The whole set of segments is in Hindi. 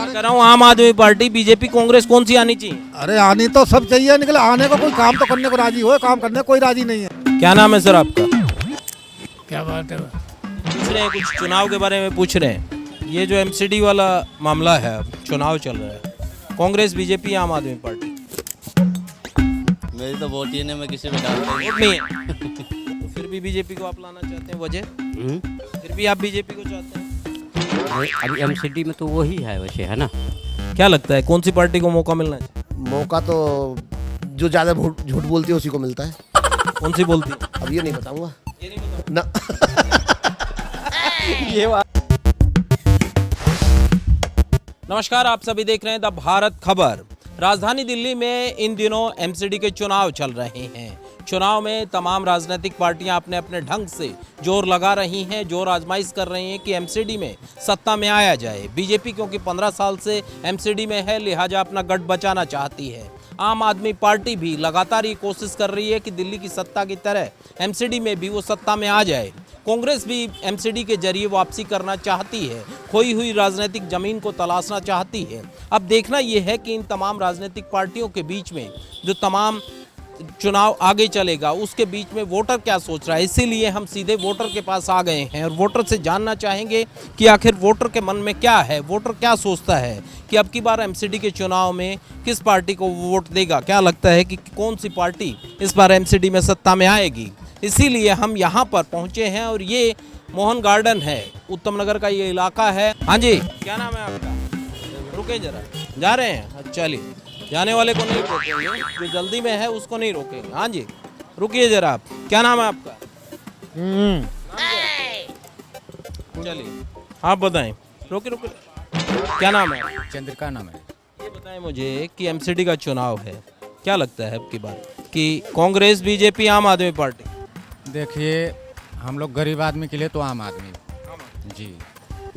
कह रहा हूँ आम आदमी पार्टी, बीजेपी, कांग्रेस कौन सी आनी चाहिए? अरे आनी तो सब चाहिए, निकले आने को कोई काम तो करने को राजी हो, काम करने को कोई राजी नहीं है। क्या नाम है सर आपका? क्या बात है? पूछ रहे हैं, कुछ चुनाव के बारे में पूछ रहे हैं। ये जो एमसीडी वाला मामला है, चुनाव चल रहा है, कांग्रेस, बीजेपी, आम आदमी पार्टी? मेरी तो वोट ही नहीं, मैं किसी में डाल दूंगा। वोट नहीं है तो फिर भी बीजेपी को आप लाना चाहते हैं, वजह? फिर भी आप बीजेपी को चाहते हैं? अभी एमसीडी में तो वही है वैसे, है ना? क्या लगता है कौन सी पार्टी को मौका मिलना चाहिए? मौका तो जो ज़्यादा झूठ बोलती है उसी को मिलता है। कौन सी बोलती है? अब ये नहीं बताऊंगा ये नहीं बताओ। ना। ये बात। नमस्कार, आप सभी देख रहे हैं द भारत खबर। राजधानी दिल्ली में इन दिनों एमसीडी के चुनाव चल रहे हैं। चुनाव में तमाम राजनीतिक पार्टियां अपने अपने ढंग से जोर लगा रही हैं, जोर आजमाइश कर रही हैं कि एमसीडी में सत्ता में आया जाए। बीजेपी क्योंकि 15 साल से एमसीडी में है, लिहाजा अपना गढ़ बचाना चाहती है। आम आदमी पार्टी भी लगातार ये कोशिश कर रही है कि दिल्ली की सत्ता की तरह एमसीडी में भी वो सत्ता में आ जाए। कांग्रेस भी एमसीडी के जरिए वापसी करना चाहती है, खोई हुई राजनीतिक जमीन को तलाशना चाहती है। अब देखना यह है कि इन तमाम राजनीतिक पार्टियों के बीच में जो तमाम चुनाव आगे चलेगा उसके बीच में वोटर क्या सोच रहा है। इसीलिए हम सीधे वोटर के पास आ गए हैं और वोटर से जानना चाहेंगे कि आखिर वोटर के मन में क्या है, वोटर क्या सोचता है कि अब की बार एमसीडी के चुनाव में किस पार्टी को वोट देगा। क्या लगता है कि कौन सी पार्टी इस बार एमसीडी में सत्ता में आएगी। इसीलिए हम यहाँ पर पहुँचे हैं और ये मोहन गार्डन है, उत्तम नगर का ये इलाका है। हाँ जी, क्या नाम है आपका? रुके जरा, जा रहे हैं? चलिए, जाने वाले को नहीं रोकेंगे, जो जल्दी में है उसको नहीं रोकेंगे। हाँ जी, रुकिए जरा। आप क्या नाम है आपका? चलिए आप बताएं। रोके रोके, क्या नाम है? चंद्रिका नाम है। ये बताएं मुझे कि एमसीडी का चुनाव है, क्या लगता है अब की बार कि कांग्रेस, बीजेपी, आम आदमी पार्टी? देखिए, हम लोग गरीब आदमी के लिए तो आम आदमी जी।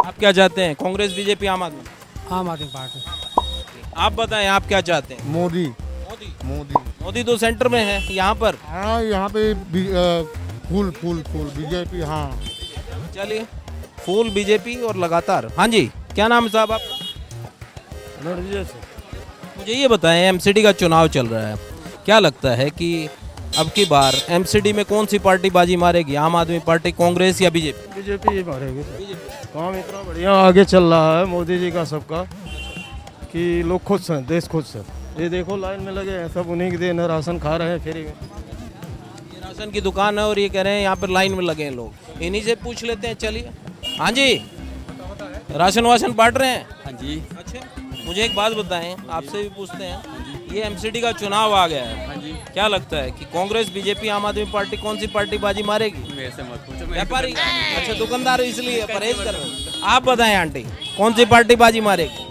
आप क्या चाहते हैं, कांग्रेस, बीजेपी, आम आदमी? आम आदमी पार्टी। आप बताएं आप क्या चाहते हैं? मोदी मोदी। मोदी मोदी तो सेंटर में है, यहाँ पर? हाँ, यहाँ पे फूल फूल फूल बीजेपी। हाँ चलिए, फूल बीजेपी और लगातार। हाँ जी, क्या नाम है साहब आपका? मुझे ये बताएं, एमसीडी का चुनाव चल रहा है, क्या लगता है कि अब की बार एमसीडी में कौन सी पार्टी बाजी मारेगी? आम आदमी पार्टी, कांग्रेस या बीजेपी? बीजेपी ही मारेगी। काम इतना बढ़िया आगे चल रहा है मोदी जी का सबका कि लोग खुश हैं, देश खुश है। ये देखो लाइन में लगे हैं सब, उन्हीं की देन है, राशन खा रहे हैं फ्री में। ये राशन की दुकान है और ये कह रहे हैं यहाँ पर लाइन में लगे हैं लोग। इन्हीं से पूछ लेते हैं, चलिए। हाँ जी, राशन वाशन बांट रहे हैं? हाँ जी। अच्छा, मुझे एक बात बताएं, आपसे भी पूछते हैं, ये एमसीडी का चुनाव आ गया है। हाँ जी। क्या लगता है कि कांग्रेस, बीजेपी, आम आदमी पार्टी कौन सी पार्टी बाजी मारेगी? मेरे से मत पूछो, मैं व्यापारी? अच्छा, दुकानदार इसलिए परहेज कर रहे हैं। आप बताएं आंटी, कौन सी पार्टी बाजी मारेगी?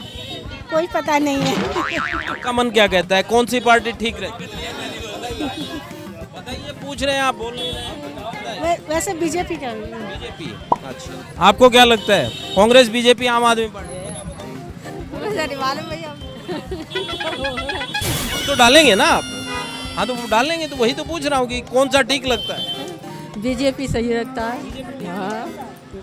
कोई पता नहीं है। आपका मन क्या कहता है, कौन सी पार्टी ठीक रहती है? बताइए, पूछ रहे हैं आप, बोल नहीं रहे हैं। वैसे बीजेपी का। बीजेपी। अच्छा, आपको क्या लगता है, कांग्रेस, बीजेपी, आम आदमी पार्टी? तो डालेंगे ना आप? हाँ, तो वो डालेंगे, तो वही तो पूछ रहा हूँ कि कौन सा ठीक लगता है। बीजेपी सही लगता है। हाँ।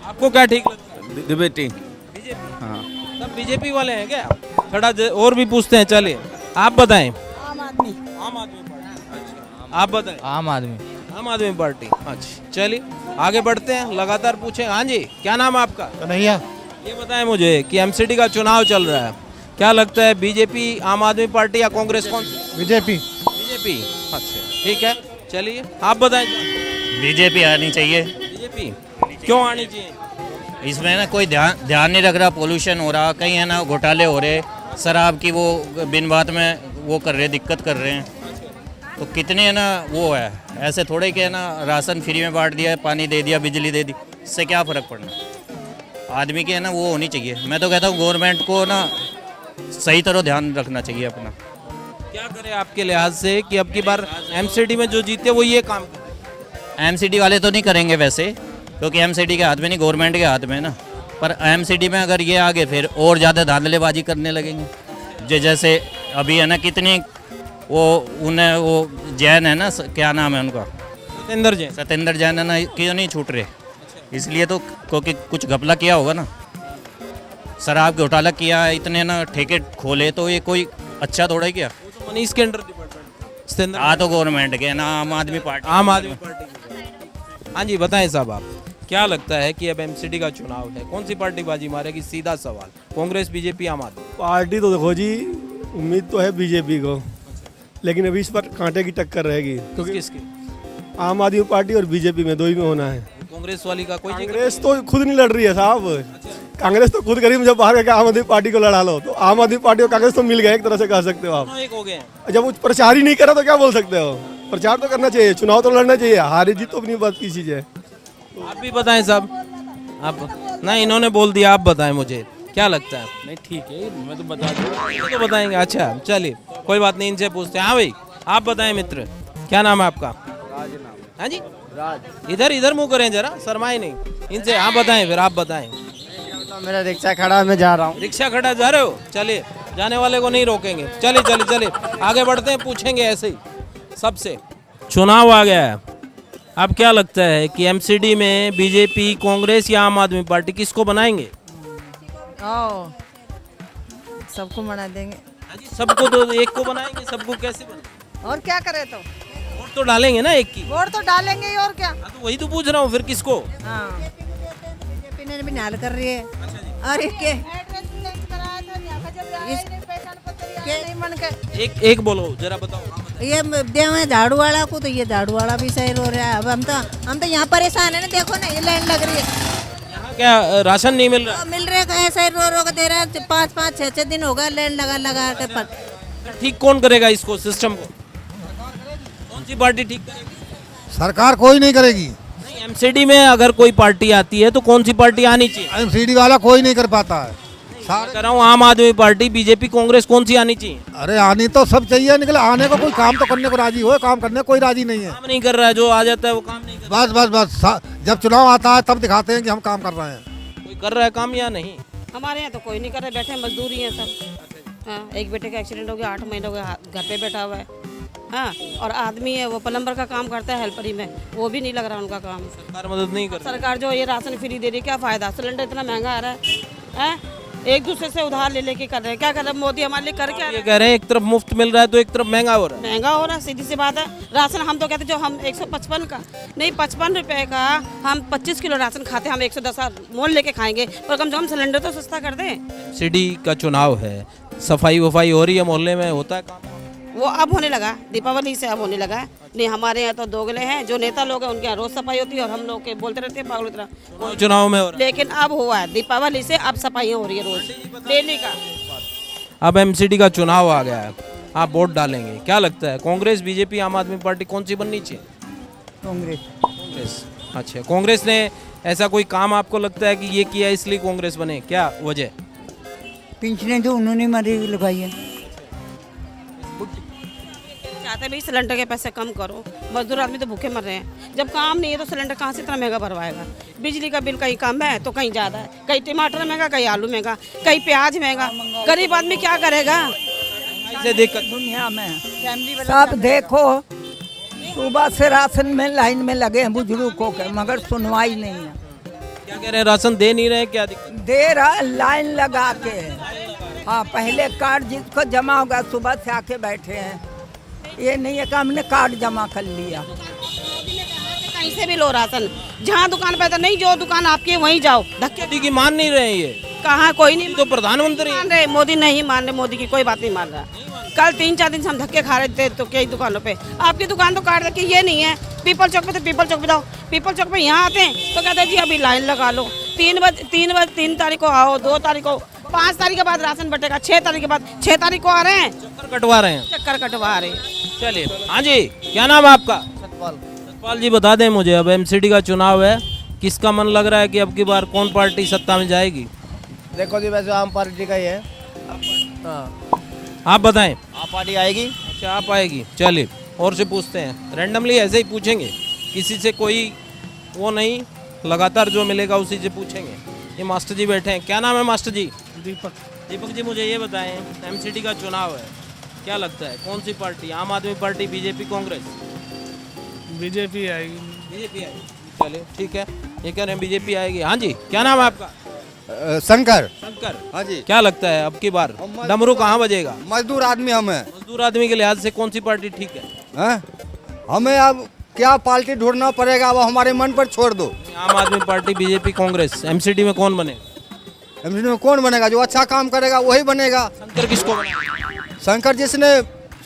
आपको क्या ठीक लगता है? डिबेटिंग। बीजेपी। हाँ। सब बीजेपी वाले हैं क्या? थोड़ा और भी पूछते हैं, चलिए आप बताएं। आम आदमी। आम आदमी पार्टी। अच्छा, आप बताएं। आम आदमी। आम आदमी पार्टी। अच्छा, चलिए आगे बढ़ते हैं, लगातार पूछें। हाँ जी, क्या नाम है आपका? कन्हैया। ये बताएं मुझे कि एमसीडी का चुनाव चल रहा है, क्या लगता है, बीजेपी, आम आदमी पार्टी या कांग्रेस कौन सी? बीजेपी। बीजेपी। अच्छा, ठीक है, चलिए आप बताएं। बीजेपी आनी चाहिए। बीजेपी क्यों आनी चाहिए? इसमें ना कोई ध्यान नहीं रख रहा, पोल्यूशन हो रहा, कहीं है ना घोटाले हो रहे, शराब की वो बिन बात में वो कर रहे, दिक्कत कर रहे हैं। तो कितने है ना वो है, ऐसे थोड़े के है ना राशन फ्री में बांट दिया, पानी दे दिया, बिजली दे दी, इससे क्या फ़र्क पड़ना। आदमी के है ना वो होनी चाहिए। मैं तो कहता हूँ गवर्नमेंट को ना सही तरह ध्यान रखना चाहिए अपना। क्या करें आपके लिहाज से कि अब की बार एमसीडी में जो जीते वो ये काम करें? एमसीडी वाले तो नहीं करेंगे वैसे, क्योंकि एमसीडी के हाथ में नहीं, गवर्नमेंट के हाथ में ना। पर एमसीडी में अगर ये आगे फिर और ज़्यादा धांधलेबाजी करने लगेंगे। जैसे अभी है ना कितनी वो उन्हें वो जैन है ना, क्या नाम है उनका? सत्येंद्र जैन है ना, क्यों नहीं छूट रहे? इसलिए तो क्योंकि कुछ घपला किया होगा ना। शराब घोटाला किया, इतने ना ठेके खोले, तो ये कोई अच्छा थोड़ा ही किया। तो मनीष केंद्र डिपार्टमेंट इसके अंदर आ तो गवर्नमेंट के ना, आम आदमी पार्टी। आम आदमी पार्टी की। हाँ जी बताएं साहब, आप क्या लगता है कि अब एमसीडी का चुनाव है, कौन सी पार्टी बाजी मारेगी? सीधा सवाल, कांग्रेस, बीजेपी, आम आदमी? पार्टी तो देखो जी, उम्मीद तो है बीजेपी को, लेकिन अभी इस पर कांटे की टक्कर रहेगी, क्योंकि किसकी? आम आदमी पार्टी और बीजेपी में, दो ही में होना है। कांग्रेस वाली का कोई जिक्र? कांग्रेस तो खुद नहीं लड़ रही है साहब, कांग्रेस तो खुद करीब जब बाहर आम आदमी पार्टी को लड़ा लो, तो आम आदमी पार्टी और कांग्रेस तो मिल गए, एक तरह से कह सकते हो आप। दोनों एक हो गए हैं। जब वो प्रचार ही नहीं करा तो क्या बोल सकते हो? प्रचार तो करना चाहिए, चुनाव तो लड़ना चाहिए, हारी जीत तो अपनी बात की चीज है। आप भी बताएं साहब, आप नहीं, इन्होंने बोल दिया, आप बताएं मुझे क्या लगता है? नहीं ठीक है, मैं तो बता दूँ। ये तो बताएंगे, अच्छा चलिए कोई बात नहीं, इनसे पूछते हैं। हाँ भाई आप बताएं मित्र, क्या नाम है आपका? हाँ जी राज। इधर इधर मुंह करें जरा, शर्माए नहीं, इनसे आप बताएं, फिर आप बताएं। मेरा रिक्शा खड़ा है, मैं जा रहा हूँ। रिक्शा खड़ा जा रहे हो? चलिए, जाने वाले को नहीं रोकेंगे। चलिए चलिए चलिए आगे बढ़ते हैं, पूछेंगे ऐसे ही सबसे। चुनाव आ गया है, अब क्या लगता है कि एमसीडी में बीजेपी, कांग्रेस या आम आदमी पार्टी किसको बनाएंगे? सबको बना देंगे। हाँ जी, सबको तो एक को बनाएंगे, सबको कैसे बनाएंगे? और क्या करे तो? वोट तो डालेंगे ना एक की। वोट तो डालेंगे ही, और क्या। हाँ, तो वही तो पूछ रहा हूँ, फिर किसको? हाँ बीजेपी ने भी नाल कर रही है। और के नहीं बन के एक बोलो जरा, बताओ। ये देवे झाड़ू वाला को, तो ये झाड़ू वाला भी सही हो रहा है। अब हम तो यहाँ परेशान है ना, देखो ना ये लाइन लग रही है। यहाँ क्या राशन नहीं मिल रहा? मिल रहे का ऐसा ही रो के दे रहा है, 5-5, 6-6 दिन होगा लाइन लगा लगा के पर। ठीक कौन करेगा इसको, सिस्टम को? कौन सी पार्टी ठीक करेगी? सरकार कोई नहीं करेगी। नहीं, एमसीडी में अगर कोई पार्टी आती है तो कौन सी पार्टी आनी चाहिए? एमसीडी वाला कोई नहीं कर पाता है। मैं कह रहा हूँ आम आदमी पार्टी, बीजेपी, कांग्रेस, कौन सी आनी चाहिए? अरे आनी तो सब चाहिए, निकले आने को कोई काम तो करने को राजी हो, काम करने को कोई राजी नहीं है। काम नहीं कर रहा है, जो आ जाता है वो काम नहीं कर रहा बस बस बस, जब चुनाव आता है तब दिखाते हैं कि हम काम कर रहे हैं। है। कोई कर रहा है काम या नहीं? हमारे यहाँ तो कोई नहीं कर रहे, बैठे मजदूरी हैं सब। हाँ, एक बेटे का एक्सीडेंट हो गया, 8 महीने हो गए, घर पे बैठा हुआ है। हाँ, और आदमी है वो प्लम्बर का काम करता है हेल्परी में, वो भी नहीं लग रहा उनका काम। सरकार मदद नहीं कर रही। सरकार जो ये राशन फ्री दे रही है, क्या फायदा? सिलेंडर इतना महंगा आ रहा है, एक दूसरे से उधार ले लेके कर रहे हैं। क्या कर रहे हैं मोदी हमारे लिए? कर क्या ये कह रहे हैं एक तरफ मुफ्त मिल रहा है तो एक तरफ महंगा हो रहा है। महंगा हो रहा है, सीधी सी बात है। राशन हम तो कहते जो हम 155 का नहीं, 55 रुपए का हम 25 किलो राशन खाते, हम 110 मोल लेके खाएंगे, पर कम से कम सिलेंडर तो सस्ता कर दें। सिटी का चुनाव है, सफाई वफाई हो रही है, मोहल्ले में होता है काम? वो अब होने लगा, दीपावली से अब होने लगा है। नहीं हमारे यहाँ तो दोगले हैं, जो नेता लोग हैं उनके यहाँ रोज सफाई होती है, और हम लोग के बोलते रहते हैं पागल की तरह। चुनाव में हो रहा है। लेकिन अब हुआ है, दीपावली से अब सफाइयाँ हो रही है रोज डेली का। अब एमसीडी का चुनाव आ गया है, आप वोट डालेंगे, क्या लगता है कांग्रेस, बीजेपी, आम आदमी पार्टी कौन सी बननी चाहिए? कांग्रेस। अच्छा, कांग्रेस ने ऐसा कोई काम आपको लगता है कि ये किया इसलिए कांग्रेस बने, क्या वजह? पेंशनें जो उन्होंने हमारी लगाई है। चाहते भाई सिलेंडर के पैसे कम करो, मजदूर आदमी तो भूखे मर रहे हैं। जब काम नहीं है तो सिलेंडर कहाँ से इतना महंगा भरवाएगा? बिजली का बिल कहीं कम है तो कहीं ज़्यादा है, कहीं टमाटर महंगा, कहीं आलू महंगा, कहीं प्याज महंगा। गरीब आदमी क्या करेगा? दुनिया में सब देखो, सुबह से राशन में लाइन में लगे हैं बुजुर्गों के, मगर सुनवाई नहीं है। क्या कह रहे हैं, राशन दे नहीं रहे, क्या दिक्कत? दे रहा लाइन लगा के। हाँ, पहले कार्ड जिसको जमा होगा सुबह से आके बैठे हैं, ये नहीं है कि हमने कार्ड जमा कर लिया। कहीं से भी लो राशन, जहाँ दुकान पे तो नहीं, जो दुकान आपकी है वहीं जाओ। धक्के की मान नहीं रहे ये, कहाँ कोई नहीं तो प्रधानमंत्री मान रहे, मोदी नहीं मान रहे, मोदी की कोई बात नहीं मान रहा। कल 3-4 दिन से हम धक्के खा रहे थे तो कई दुकानों पे, आपकी दुकान तो काट रखी, ये नहीं है। पीपल चौक पे तो पीपल चौक पे जाओ, पीपल चौक पे यहाँ आते हैं तो कहते हैं जी अभी लाइन लगा लो, 3 तारीख को आओ, 2 तारीख को, 5 तारीख के बाद राशन बटेगा, 6 तारीख के बाद, 6 तारीख को आ रहे हैं, चक्कर कटवा रहे हैं। चक्कर कटवा रहे हैं। चलिए, हाँ जी, क्या नाम है आपका? सतपाल जी, बता दें मुझे, अब एमसीडी का चुनाव है, किसका मन लग रहा है कि अब की बार कौन पार्टी सत्ता में जाएगी? देखो जी, वैसे आम पार्टी का ही है। आप बताएं। आम पार्टी आएगी। अच्छा, आप आएगी। चलिए और से पूछते हैं, रैंडमली ऐसे ही पूछेंगे, किसी से कोई वो नहीं, लगातार जो मिलेगा उसी से पूछेंगे। ये मास्टर जी बैठे हैं, क्या नाम है मास्टर जी? दीपक जी, मुझे ये बताएं, एमसीडी का चुनाव है, क्या लगता है कौन सी पार्टी, आम आदमी पार्टी, बीजेपी, कांग्रेस? बीजेपी आएगी। बीजेपी आएगी। चलिए ठीक है, ये कह रहे हैं बीजेपी आएगी। हाँ जी, क्या नाम है आपका? शंकर। स्पीकर हाँ जी। क्या लगता है अब की बार डमरू कहाँ बजेगा? मजदूर आदमी हम है, मजदूर आदमी के लिहाज से कौन सी पार्टी ठीक है? हमें अब क्या पार्टी ढूंढना पड़ेगा, अब हमारे मन पर छोड़ दो। आम आदमी पार्टी, बीजेपी, कांग्रेस, एमसीडी में कौन बनेगा? एमसीडी में कौन बनेगा? जो अच्छा काम करेगा वही बनेगा। शंकर किसको बनाएंगे? शंकर जिसने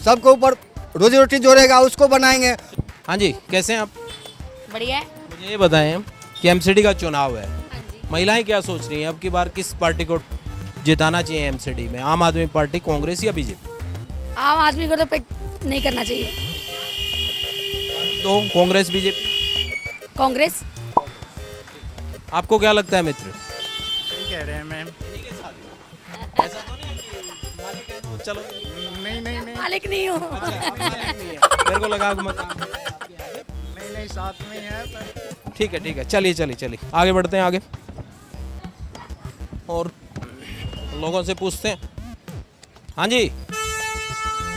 सबके ऊपर रोजी रोटी जोड़ेगा उसको बनाएंगे। हाँ जी, कैसे हैं आप? बढ़िया है। मुझे ये बताएं कि एमसीडी का चुनाव है, महिलाएं क्या सोच रही हैं अब की बार किस पार्टी को जिताना चाहिए एमसीडी में? आम आदमी पार्टी, कांग्रेस या बीजेपी? आम आदमी को तो पिक नहीं करना चाहिए। तो कांग्रेस, बीजेपी? कांग्रेस। आपको क्या लगता है मित्र? कह रहे हैं मैम। ऐसा तो नहीं कि मालिक है तो चलो। नहीं मालिक नहीं हूँ। मेरे को लगा नहीं साथ में है पर ठीक है, चलिए आगे बढ़ते हैं आगे और लोगों से पूछते हैं। हाँ जी,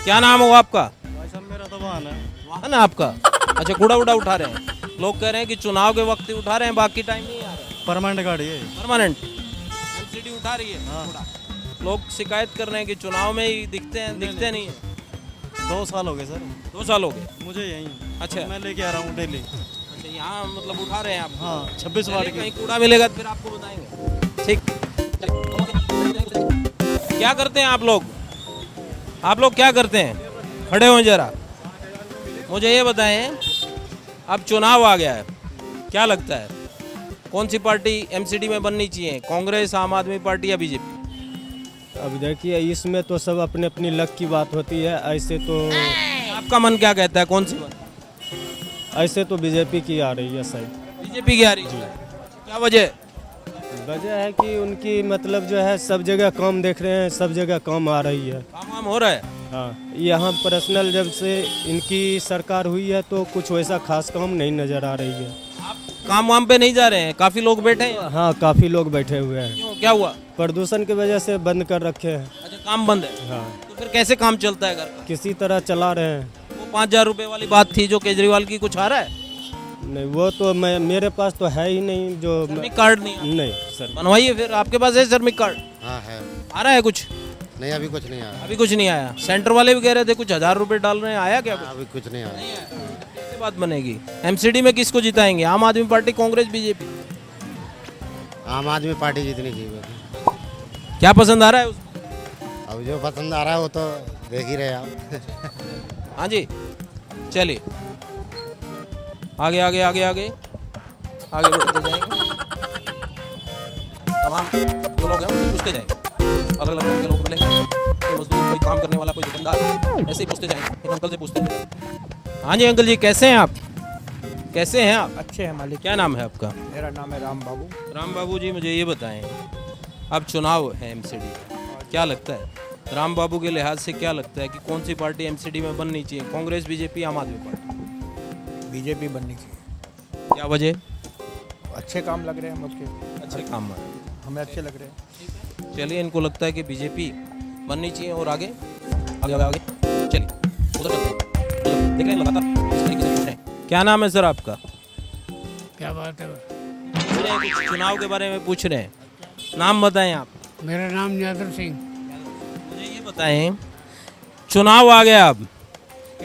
क्या नाम होगा आपका? मेरा तो वाहन है। वाहन है आपका? अच्छा, कूड़ा उड़ा उठा रहे हैं। लोग कह रहे हैं कि चुनाव के वक्त ही उठा रहे हैं, बाकी टाइम नहीं आ रहे। परमानेंट गाड़ी है। परमानेंट एमसीडी उठा रही है कूड़ा। लोग शिकायत कर रहे हैं कि चुनाव में ही दिखते नहीं है। 2 साल हो गए सर। 2 साल हो गए मुझे यहीं। अच्छा, मैं लेके आ रहा हूँ डेली। अच्छा, यहाँ मतलब उठा रहे हैं आप? हाँ, 26 वार्ड की। कहीं कूड़ा मिलेगा तो फिर आपको बताएंगे। ठीक, क्या करते हैं आप लोग? आप लोग क्या करते हैं? खड़े हो जरा, मुझे ये बताएं, अब चुनाव आ गया है, क्या लगता है कौन सी पार्टी एमसीडी में बननी चाहिए? कांग्रेस, आम आदमी पार्टी या बीजेपी? अब देखिए इसमें तो सब अपने अपनी लक की बात होती है। ऐसे तो आपका मन क्या कहता है, कौन सी बन? ऐसे तो बीजेपी की आ रही है सही। बीजेपी की आ रही है, क्या वजह? वजह है कि उनकी मतलब जो है सब जगह काम देख रहे हैं, सब जगह काम आ रही है। काम वाम हो रहा है? हाँ, यहाँ पर्सनल जब से इनकी सरकार हुई है तो कुछ वैसा खास काम नहीं नज़र आ रही है। आप काम वाम पे नहीं जा रहे हैं? काफी लोग बैठे हैं। हाँ, काफ़ी लोग बैठे हुए हैं। क्यों, क्या हुआ? प्रदूषण की वजह से बंद कर रखे हैं। अच्छा, काम बंद है। हाँ, तो फिर कैसे काम चलता है घर का? किसी तरह चला रहे हैं। वो 5,000 रुपए वाली बात थी जो केजरीवाल की, कुछ आ रहा है? नहीं, वो तो मेरे पास तो है ही नहीं। जो श्रमिक कार्ड नहीं है? नहीं सर। बनवाइए फिर, आपके पास है श्रमिक कार्ड? हाँ है। आ रहा है कुछ? नहीं अभी कुछ नहीं आया। अभी कुछ नहीं आया। सेंटर वाले भी कह रहे थे कुछ 1,000 रुपए डाल रहे हैं, आया क्या कुछ? अभी कुछ नहीं आया। कैसे बात बनेगी? एमसीडी में किसको जिताएंगे? आम आदमी पार्टी, कांग्रेस, बीजेपी? आम आदमी पार्टी जीतनी चाहिए। क्या पसंद आ रहा है उसको? अब जो पसंद आ रहा है वो तो देख ही रहे आप। हाँ जी, चलिए आगे आगे आगे आगे आगे बढ़ते जाएंगे। तमाम जो लोग हैं उनसे पूछते जाएंगे, अलग अलग तरह के लोग मिलेंगे, कोई मजदूर, कोई काम करने वाला, कोई दुकानदार, ऐसे ही पूछते जाएंगे। एक अंकल से पूछते हैं। हाँ जी अंकल जी, कैसे हैं आप? कैसे हैं आप? अच्छे हैं मालिक। क्या नाम है आपका? मेरा नाम है राम बाबू। राम बाबू जी, मुझे ये बताएं, अब चुनाव है एमसीडी, क्या लगता है राम बाबू के लिहाज से, क्या लगता है कि कौन सी पार्टी एमसीडी में बननी चाहिए? कांग्रेस, बीजेपी, आम आदमी पार्टी? बीजेपी बननी चाहिए। क्या वजह? अच्छे काम लग रहे हैं मुझके। अच्छे काम है, हमें अच्छे लग रहे हैं। चलिए इनको लगता है कि बीजेपी बननी चाहिए। और आगे आगे आगे, आगे चलिए उधर चलते हैं। देख रहे हैं लगातार इस तरीके से पूछ रहे हैं। क्या नाम है सर आपका? क्या बात है? पूछ रहे हैं, कुछ चुनाव के बारे में पूछ रहे हैं। नाम बताएं आप। मेरा नाम न्यादर सिंह। मुझे ये बताएं, चुनाव आ गया, अब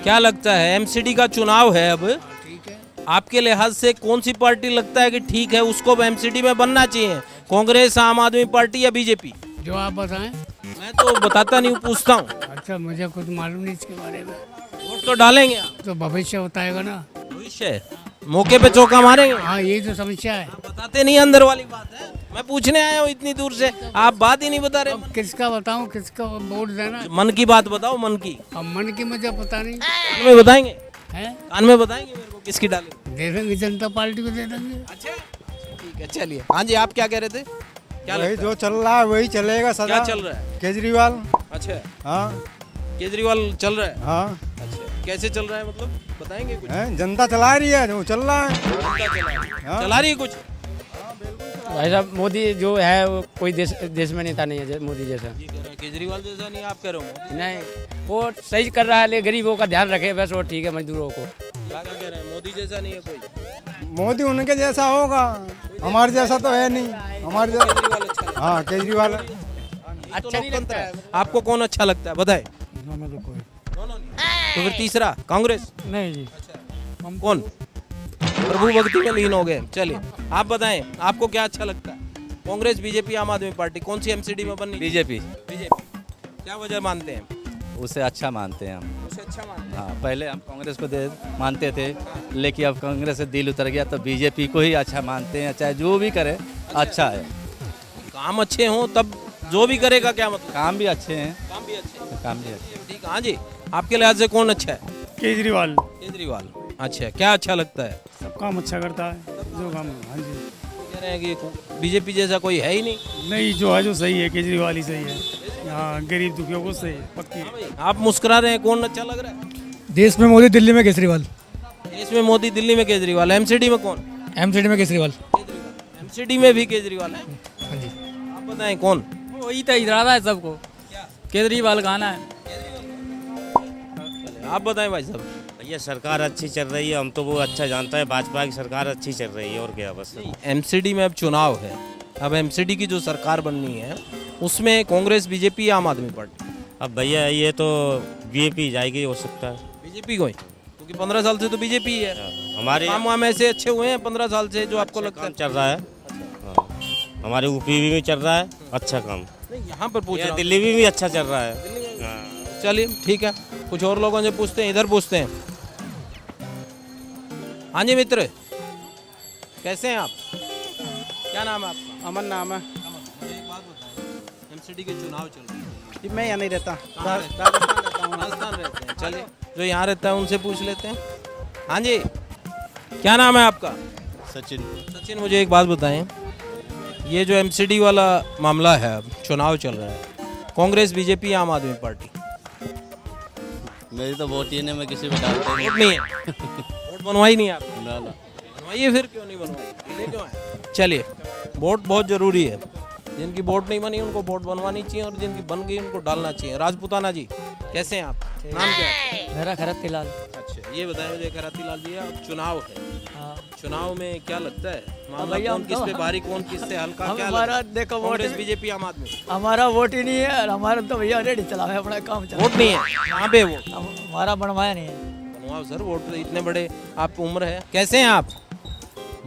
क्या लगता है एमसीडी का चुनाव है, अब ठीक है। आपके लिहाज से कौन सी पार्टी लगता है कि ठीक है, उसको एमसीडी में बनना चाहिए? कांग्रेस, आम आदमी पार्टी या बीजेपी? जो आप बताएं। मैं तो बताता नहीं हूँ, पूछता हूँ। अच्छा, मुझे कुछ मालूम नहीं इसके बारे में। वोट तो डालेंगे आप? तो भविष्य बताएगा ना। भविष्य मौके पे चौका मारेंगे? हाँ, यही तो समस्या है। आप बताते नहीं, अंदर वाली बात है। मैं पूछने आया हूँ इतनी दूर से, आप बात ही नहीं बता रहे। अब किसका बताऊं, किसका वोट देना? मन की बात बताओ, मन की। अब मन की मुझे पता नहीं कान में बताएंगे? है। कान में बताएंगे मेरे को किसकी डालेंगे? दे देंगे, जनता पार्टी को दे देंगे। अच्छा ठीक है, चलिए। हाँ जी, आप क्या कह रहे थे? क्या वही लगता है? जो चल रहा है वही चलेगा सदा। क्या चल रहा है? केजरीवाल। अच्छा, हाँ केजरीवाल चल रहा है। हाँ। अच्छा, कैसे चल रहा है, मतलब बताएंगे कुछ? जनता चला रही है, वो चल रहा है। चला रही है कुछ? भाई साहब, मोदी जो है वो कोई देश में नेता नहीं है मोदी जैसा। ये कह रहे हैं केजरीवाल जैसा नहीं, आप कह रहे हो? नहीं, वो सही कर रहा है, लेकिन गरीबों का ध्यान रखे बस, वो ठीक है। मजदूरों को क्या कह रहे हैं, मोदी जैसा नहीं है कोई? मोदी उनके जैसा होगा, हमारे जैसा तो है नहीं। हमारे जैसा केजरीवाल अच्छा लगता है। हाँ केजरीवाल अच्छा नहीं लगता है। आपको कौन अच्छा लगता है बताए? दोनों नहीं। तो फिर तीसरा कांग्रेस? नहीं जी, हम कौन प्रभु भक्ति में लीन हो गए। चलिए आप बताएं आपको क्या अच्छा लगता है? कांग्रेस, बीजेपी, आम आदमी पार्टी, कौन सी एमसीडी में बननी? बीजेपी। क्या वजह मानते हैं? उसे अच्छा मानते हैं हम। उसे अच्छा मानते हैं। हाँ, पहले हम कांग्रेस को मानते थे, लेकिन अब कांग्रेस से दिल उतर गया तो बीजेपी को ही अच्छा मानते हैं। चाहे जो भी करे अच्छा है। काम अच्छे हों तब जो भी करेगा क्या मतलब? काम भी अच्छे हैं। काम भी अच्छे हैं। काम भी अच्छे। ठीक। हाँ जी, आपके लिहाज से कौन अच्छा है? केजरीवाल। केजरीवाल। अच्छा, क्या अच्छा लगता है? सब काम अच्छा करता है जो काम। हाँ जी, कह रहे हैं कि बीजेपी जैसा कोई है ही नहीं। नहीं जो है जो सही है, केजरीवाल ही सही है। हाँ, गरीब दुखियों को सही है, पक्की है। आप मुस्कुरा रहे हैं, कौन अच्छा लग रहा है? देश में मोदी, दिल्ली में केजरीवाल। देश में मोदी, दिल्ली में केजरीवाल। एमसीडी में कौन? एमसीडी में केजरीवाल। एमसीडी में भी केजरीवाल है। हाँ जी। आप बताएं कौन? वही तो इरादा है सबको, केजरीवाल का आना है। आप बताएं भाई साहब। भैया सरकार अच्छी चल रही है, हम तो वो अच्छा जानता है, भाजपा की सरकार अच्छी चल रही है और क्या बस। एमसीडी में अब चुनाव है, अब एमसीडी की जो सरकार बननी है उसमें कांग्रेस, बीजेपी, आम आदमी पार्टी? अब भैया ये तो बीजेपी जाएगी हो सकता है। बीजेपी को ही, क्योंकि 15 साल से तो बीजेपी है। हमारे काम वाम ऐसे अच्छे हुए हैं 15 साल से जो आपको लगता है? चल रहा है। हाँ। हमारे यूपी में चल रहा है अच्छा काम। यहाँ पर पूछ रहा हूं। दिल्ली में भी अच्छा चल रहा है। हाँ। चलिए ठीक है, कुछ और लोगों से पूछते हैं, इधर पूछते हैं। हाँ जी मित्र, कैसे हैं आप? क्या नाम है आपका? अमन नाम है। मुझे एक बात बताएं, एमसीडी के चुनाव चल रहे हैं। जी मैं यहाँ नहीं रहता, राजस्थान रहते हैं। चलिए जो यहाँ रहता है उनसे पूछ लेते हैं। हाँ जी, क्या नाम है आपका? सचिन। सचिन, मुझे एक बात बताएं, ये जो एमसीडी वाला मामला है, अब चुनाव चल रहा है, कांग्रेस, बीजेपी, आम आदमी पार्टी? मेरी तो वोट ही नहीं, मैं किसी भी डालता ही वोट नहीं है। वोट बनवाई नहीं आप? ना। बनवाइए, फिर क्यों नहीं बनवाई? ये क्यों है? चलिए, वोट बहुत जरूरी है। जिनकी वोट नहीं बनी उनको वोट बनवानी चाहिए, और जिनकी बन गई उनको डालना चाहिए। राजपूताना जी, कैसे हैं आप? नाम क्या है? मेरा खरत लाल। अच्छा, ये बताएं मुझे, कराती लाल जी, अब चुनाव है, हाँ। चुनाव में क्या लगता है मामला? भैया, कौन हम किस तो- पे भारी, कौन किस से हल्का, क्या हमारा लगता है? देखो वोट, कांग्रेस, बीजेपी, आम आदमी? हमारा वोट ही नहीं है, और हमारा तो भैया रेडी चला है अपना काम चला। वोट नहीं है, कहाँ पे वोट? हमारा बनवाया नहीं है। बनवाओ सर, वोट इतने बड़े आपकी उम्र है। कैसे हैं आप?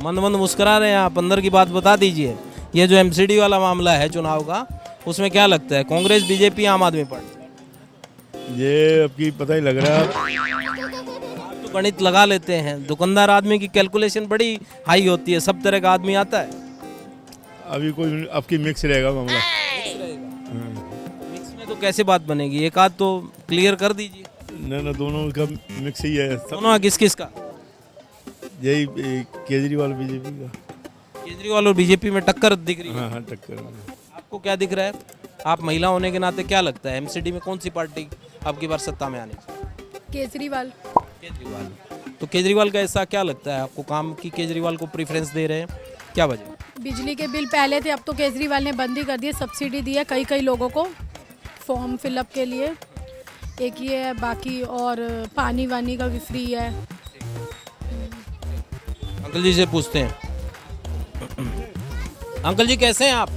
मंद मंद मुस्कुरा रहे हैं आप, अंदर की बात बता दीजिए। ये जो एमसीडी वाला मामला है चुनाव का, उसमें क्या लगता है, कांग्रेस, बीजेपी, आम आदमी पार्टी? ये आपकी पता ही लग रहा है। आप तो गणित लगा लेते हैं, दुकानदार आदमी की कैलकुलेशन बड़ी हाई होती है, सब तरह का आदमी आता है। अभी कोई आपकी मिक्स रहेगा मामला। मिक्स में तो कैसे बात बनेगी? एक आध तो क्लियर कर दीजिए। ना दोनों का मिक्स ही है। दोनों किस किस का? यही केजरीवाल बीजेपी का। केजरीवाल और बीजेपी में टक्कर दिख रही है। हाँ टक्कर। आपको क्या दिख रहा है? आप महिला होने के नाते क्या लगता है, एमसीडी में कौन सी पार्टी अब की बार सत्ता में आनी चाहिए? केजरीवाल। केजरीवाल। तो केजरीवाल का ऐसा क्या लगता है आपको काम की केजरीवाल को प्रेफरेंस दे रहे हैं, क्या वजह? बिजली के बिल पहले थे, अब तो केजरीवाल ने बंद ही कर दिए। सब्सिडी दी है कई लोगों को फॉर्म फिलअप के लिए, एक ये है, बाकी और पानी वानी का भी फ्री है। अंकल जी से पूछते हैं। अंकल जी कैसे हैं आप?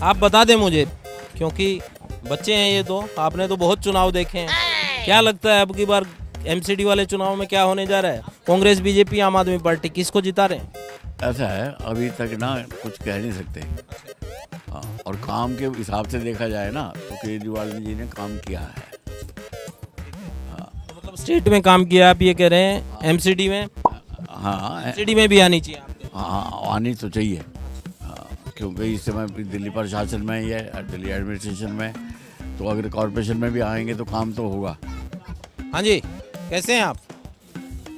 आप बता दें मुझे, क्योंकि बच्चे हैं ये तो, आपने तो बहुत चुनाव देखे हैं। क्या लगता है अब की बार एमसीडी वाले चुनाव में क्या होने जा रहा है? कांग्रेस, बीजेपी, आम आदमी पार्टी, किसको जिता रहे हैं? ऐसा है, अभी तक ना कुछ कह नहीं सकते। हाँ, और काम के हिसाब से देखा जाए ना तो केजरीवाल जी ने काम किया है। मतलब स्टेट में काम किया, आप ये कह रहे हैं एमसीडी में? हाँ, एमसीडी में भी आनी चाहिए आपके? हाँ आनी तो चाहिए। क्योंकि इस समय दिल्ली प्रशासन में ही है, दिल्ली एडमिनिस्ट्रेशन में, तो अगर कॉरपोरेशन में भी आएंगे तो काम तो होगा। हाँ जी, कैसे हैं आप?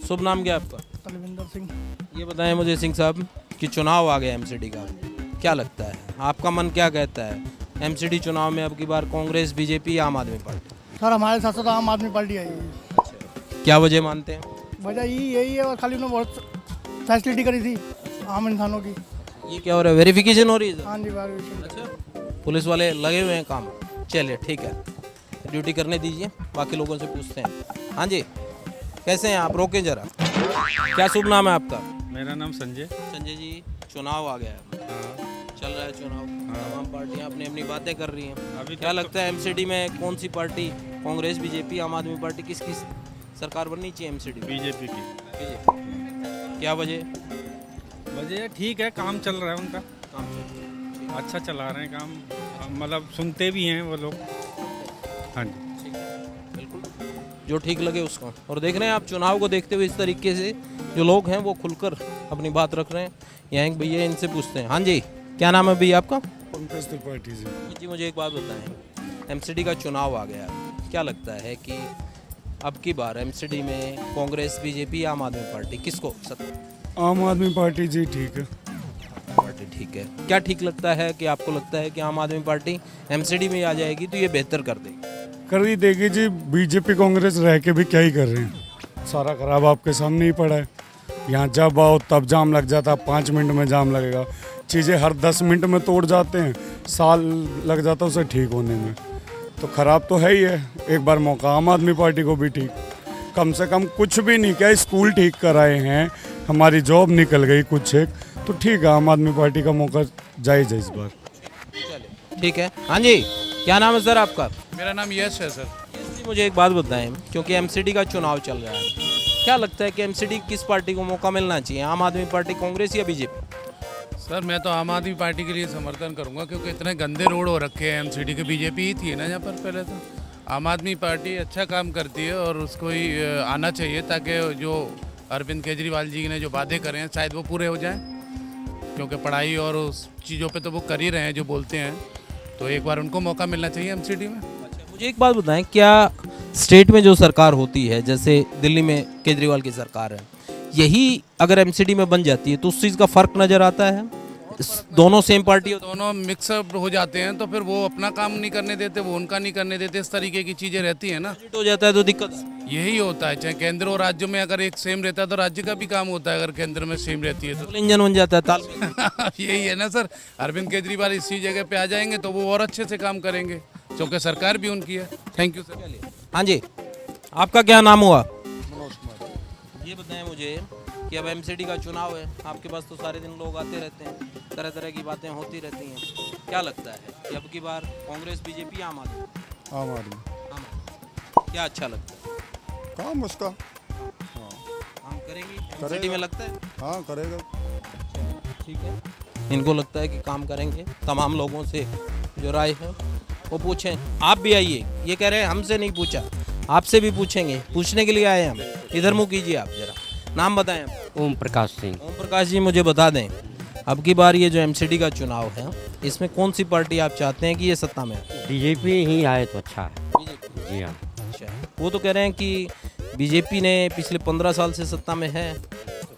शुभ नाम क्या है आपका? तलविंदर सिंह। ये बताएं मुझे सिंह साहब कि चुनाव आ गया एमसीडी का, क्या लगता है, आपका मन क्या कहता है? एमसीडी चुनाव में अब की बार कांग्रेस, बीजेपी, आम आदमी पार्टी? सर हमारे साथ साथ आम आदमी पार्टी आई है। क्या वजह मानते हैं? वजह यही है, और खाली उन्होंने बहुत फैसिलिटी करी थी आम इंसानों की। ये क्या हो रहा है, वेरिफिकेशन हो रही है? हाँ जी, अच्छा, पुलिस वाले लगे हुए हैं काम। चलिए ठीक है, ड्यूटी करने दीजिए, बाकी लोगों से पूछते हैं। हाँ जी, कैसे हैं आप? रोकें जरा। क्या शुभ नाम है आपका? मेरा नाम संजय। संजय जी, चुनाव आ गया है, चल रहा है चुनाव, तमाम पार्टियां अपनी अपनी बातें कर रही हैं। क्या लगता है एमसीडी में कौन सी पार्टी, कांग्रेस, बीजेपी, आम आदमी पार्टी, किसकी सरकार बननी चाहिए एमसीडी? बीजेपी की। क्या वजह? वजह ठीक है, काम चल रहा है उनका, काम चल रहा है। अच्छा चला रहे हैं काम, मतलब सुनते भी हैं वो लोग। हाँ जी, बिल्कुल, जो ठीक लगे उसको। और देख रहे हैं आप चुनाव को देखते हुए इस तरीके से जो लोग हैं वो खुलकर अपनी बात रख रहे हैं। यहाँ एक भैया, इनसे पूछते हैं। हाँ जी, क्या नाम है भैया आपका? कांग्रेस पार्टी से। जी, मुझे एक बात बताएं, एमसीडी का चुनाव आ गया, क्या लगता है कि अब की बार एमसीडी में कांग्रेस, बीजेपी, आम आदमी पार्टी, किसको सत्ता? आम आदमी पार्टी जी ठीक है। पार्टी ठीक है। क्या ठीक लगता है कि आपको लगता है कि आम आदमी पार्टी एमसीडी में आ जाएगी तो ये बेहतर कर देगी? कर ही देगी जी, बीजेपी कांग्रेस रह के भी क्या ही कर रहे हैं, सारा खराब आपके सामने ही पड़ा है। यहाँ जब आओ तब जाम लग जाता, 5 मिनट में जाम लगेगा, चीज़ें हर 10 मिनट में तोड़ जाते हैं, साल लग जाता उसे ठीक होने में। तो ख़राब तो है ही है। एक बार मौका आम आदमी पार्टी को भी ठीक, कम से कम कुछ भी नहीं किया, स्कूल ठीक कराए हैं, हमारी जॉब निकल गई कुछ एक, तो ठीक है, आम आदमी पार्टी का मौका जायज़ है इस बार। ठीक है। हाँ जी, क्या नाम है सर आपका? मेरा नाम यश है सर। जी, मुझे एक बात बताएं, क्योंकि एमसीडी का चुनाव चल रहा है, क्या लगता है कि एमसीडी किस पार्टी को मौका मिलना चाहिए, आम आदमी पार्टी, कांग्रेस या बीजेपी? सर मैं तो आम आदमी पार्टी के लिए समर्थन करूंगा, क्योंकि इतने गंदे रोड हो रखे हैं एमसीडी के। बीजेपी ही थी ना यहाँ पर पहले, तो आम आदमी पार्टी अच्छा काम करती है और उसको ही आना चाहिए, ताकि जो अरविंद केजरीवाल जी ने जो वादे करे हैं शायद वो पूरे हो जाएं, क्योंकि पढ़ाई और उस चीज़ों पे तो वो कर ही रहे हैं जो बोलते हैं, तो एक बार उनको मौका मिलना चाहिए एमसीडी में। मुझे एक बात बताएं, क्या स्टेट में जो सरकार होती है, जैसे दिल्ली में केजरीवाल की सरकार है, यही अगर एमसीडी में बन जाती है तो उस चीज़ का फ़र्क नज़र आता है? दोनों सेम पार्टी, दोनों मिक्सअप हो जाते हैं तो फिर वो अपना काम नहीं करने देते, वो उनका नहीं करने देते, इस तरीके की चीज़ें रहती हैं ना, हो जाता है तो दिक्कत यही होता है। चाहे केंद्र और राज्य में अगर एक सेम रहता है तो राज्य का भी काम होता है, अगर केंद्र में सेम रहती है तो इंजन बन जाता है ताल। यही है ना सर, अरविंद केजरीवाल इसी जगह पे आ जाएंगे तो वो और अच्छे से काम करेंगे, क्योंकि सरकार भी उनकी है। Thank you sir. हाँ जी, आपका क्या नाम हुआ? ये बताएं मुझे कि अब एमसीडी का चुनाव है, आपके पास तो सारे दिन लोग आते रहते हैं, तरह तरह की बातें होती रहती हैं, क्या लगता है कि अब की बार कांग्रेस, बीजेपी, आम आदमी? आम आदमी। क्या अच्छा लगता है? काम उसका काम करेंगे एमसीडी में, लगता है? हाँ करेगा। ठीक है, इनको लगता है कि काम करेंगे। तमाम लोगों से जो राय है वो पूछें। आप भी आइए, ये कह रहे हैं हमसे नहीं पूछा, आपसे भी पूछेंगे, पूछने के लिए आए हम। इधर मुँह कीजिए आप जरा, नाम बताएं। ओम प्रकाश सिंह। ओम प्रकाश जी, मुझे बता दें, अब की बार ये जो एमसीडी का चुनाव है, इसमें कौन सी पार्टी आप चाहते हैं कि ये सत्ता में आए? बीजेपी ही आए तो अच्छा है। जी हाँ। अच्छा, वो तो कह रहे हैं कि बीजेपी ने पिछले 15 साल से सत्ता में है,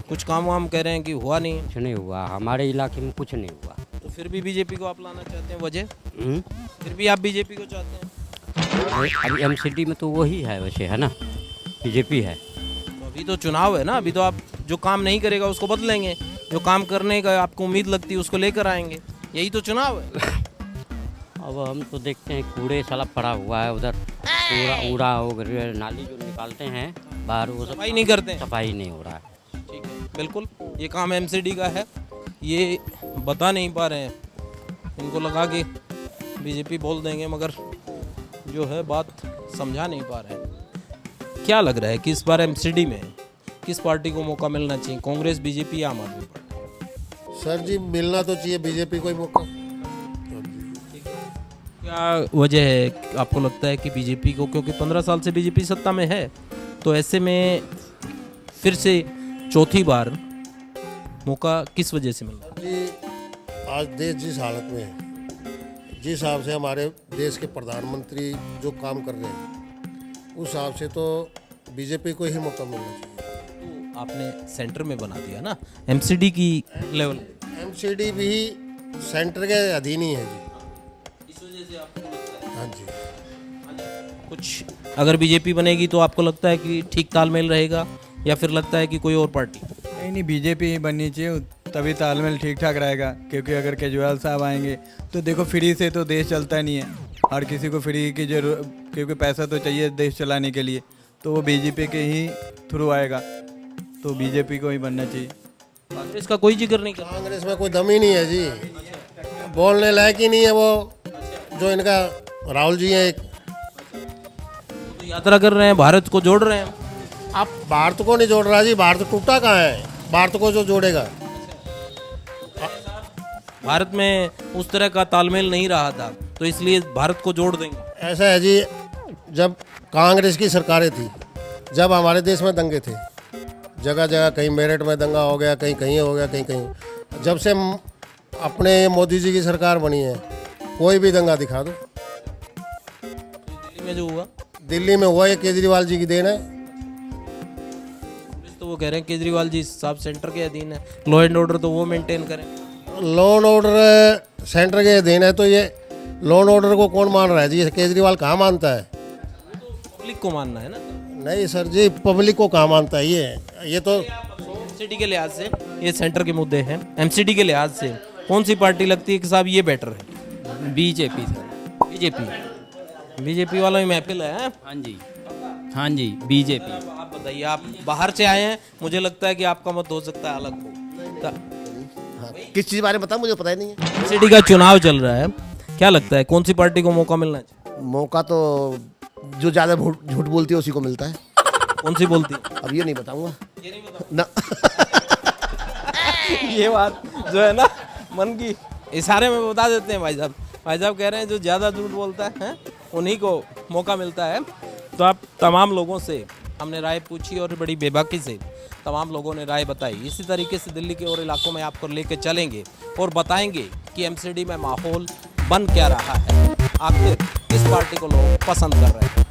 कुछ काम वाम कह रहे हैं कि हुआ नहीं। कुछ नहीं हुआ हमारे इलाके में, कुछ नहीं हुआ। तो फिर भी बीजेपी को आप लाना चाहते हैं, वजह? फिर भी आप बीजेपी को चाहते हैं? अभी एमसीडी में तो वही है वैसे, है ना, बीजेपी है। तो अभी तो चुनाव है ना, अभी तो आप जो काम नहीं करेगा उसको बदलेंगे, जो काम करने का आपको उम्मीद लगती है उसको लेकर आएंगे, यही तो चुनाव है। अब हम तो देखते हैं कूड़े साला पड़ा हुआ है उधर, पूरा उड़ा हो गया, नाली जो निकालते हैं बाहर वो सफाई नहीं करते, सफाई नहीं हो रहा है। ठीक है, बिल्कुल, ये काम एमसीडी का है, ये बता नहीं पा रहे हैं, इनको लगा कि बीजेपी बोल देंगे, मगर जो है बात समझा नहीं पा रहे हैं। क्या लग रहा है कि इस बार एमसीडी में किस पार्टी को मौका मिलना चाहिए, कांग्रेस, बीजेपी या आम आदमी पार्टी? सर जी, मिलना तो चाहिए बीजेपी को ही मौका। क्या वजह है आपको लगता है कि बीजेपी को, क्योंकि 15 साल से बीजेपी सत्ता में है, तो ऐसे में फिर से चौथी बार मौका किस वजह से मिल रहा है? जी, आज देश जिस हालत में है, जिस हिसाब से हमारे देश के प्रधानमंत्री जो काम कर रहे हैं, उस हिसाब से तो बीजेपी को ही मौका मिलना चाहिए। तो आपने सेंटर में बना दिया ना एमसीडी की लेवल। एमसीडी भी सेंटर के अधीन ही है जी। इस वजह से आपको लगता है? हाँ जी। कुछ अगर बीजेपी बनेगी तो आपको लगता है कि ठीक तालमेल रहेगा, या फिर लगता है कि कोई और पार्टी? नहीं, बीजेपी ही बननी चाहिए, तभी तालमेल ठीक ठाक रहेगा। क्योंकि अगर केजरीवाल साहब आएंगे तो देखो, फ्री से तो देश चलता नहीं है, हर किसी को फ्री की जरूरत, क्योंकि पैसा तो चाहिए देश चलाने के लिए, तो वो बीजेपी के ही थ्रू आएगा, तो बीजेपी को ही बनना चाहिए। कांग्रेस का कोई जिक्र नहीं कर? कांग्रेस में कोई दम ही नहीं है जी। बोलने लायक ही नहीं है वो, जो इनका राहुल जी हैं एक। तो यात्रा कर रहे हैं, भारत को जोड़ रहे हैं। आप भारत को नहीं जोड़ रहा जी, भारत टूटा कहाँ है, भारत को जो जोड़ेगा। भारत में उस तरह का तालमेल नहीं रहा था, तो इसलिए भारत को जोड़ देंगे। ऐसा है जी, जब कांग्रेस की सरकारें थी, जब हमारे देश में दंगे थे, जगह जगह, कहीं मेरठ में दंगा हो गया, कहीं कहीं हो गया, कहीं कहीं। जब से अपने मोदी जी की सरकार बनी है, कोई भी दंगा दिखा दो। दिल्ली में जो हुआ, दिल्ली में हुआ, ये केजरीवाल जी की देन है। तो वो कह रहे हैं केजरीवाल जी साहब सेंटर के अधीन है, लॉ एंड ऑर्डर तो वो मेंटेन करें। लॉ एंड ऑर्डर सेंटर के अधीन है, तो ये लॉ एंड ऑर्डर को कौन मान रहा है जी? केजरीवाल कहाँ मानता है? पब्लिक को मानना है ना। नहीं सर जी, पब्लिक को कहाँ मानता है ये तो। एमसीडी के लिहाज से ये सेंटर के मुद्दे हैं, एमसीडी के लिहाज से कौन सी पार्टी लगती है कि साहब ये बेटर है? BJP sir. बीजेपी वालों में महफिल है। हाँ जी बीजेपी। आप बताइए, आप बाहर से आए हैं, मुझे लगता है कि आपका मत हो सकता है अलग हो। किस चीज़ बारे में बताओ, मुझे पता ही नहीं है। एमसीडी का चुनाव चल रहा है, क्या लगता है कौन सी पार्टी को मौका मिलना चाहिए? मौका तो जो ज़्यादा झूठ बोलती है उसी को मिलता है। कौन सी बोलती है? अब ये नहीं बताऊंगा ना। ये बात जो है ना मन की इशारे में बता देते हैं भाई साहब। भाई साहब कह रहे हैं जो ज़्यादा झूठ बोलता है उन्हीं को मौका मिलता है। तो आप तमाम लोगों से हमने राय पूछी और बड़ी बेबाकी से तमाम लोगों ने राय बताई। इसी तरीके से दिल्ली के और इलाकों में आपको लेके चलेंगे और बताएंगे कि एमसीडी में माहौल बन क्या रहा है, आखिर किस पार्टी को लोग पसंद कर रहे हैं।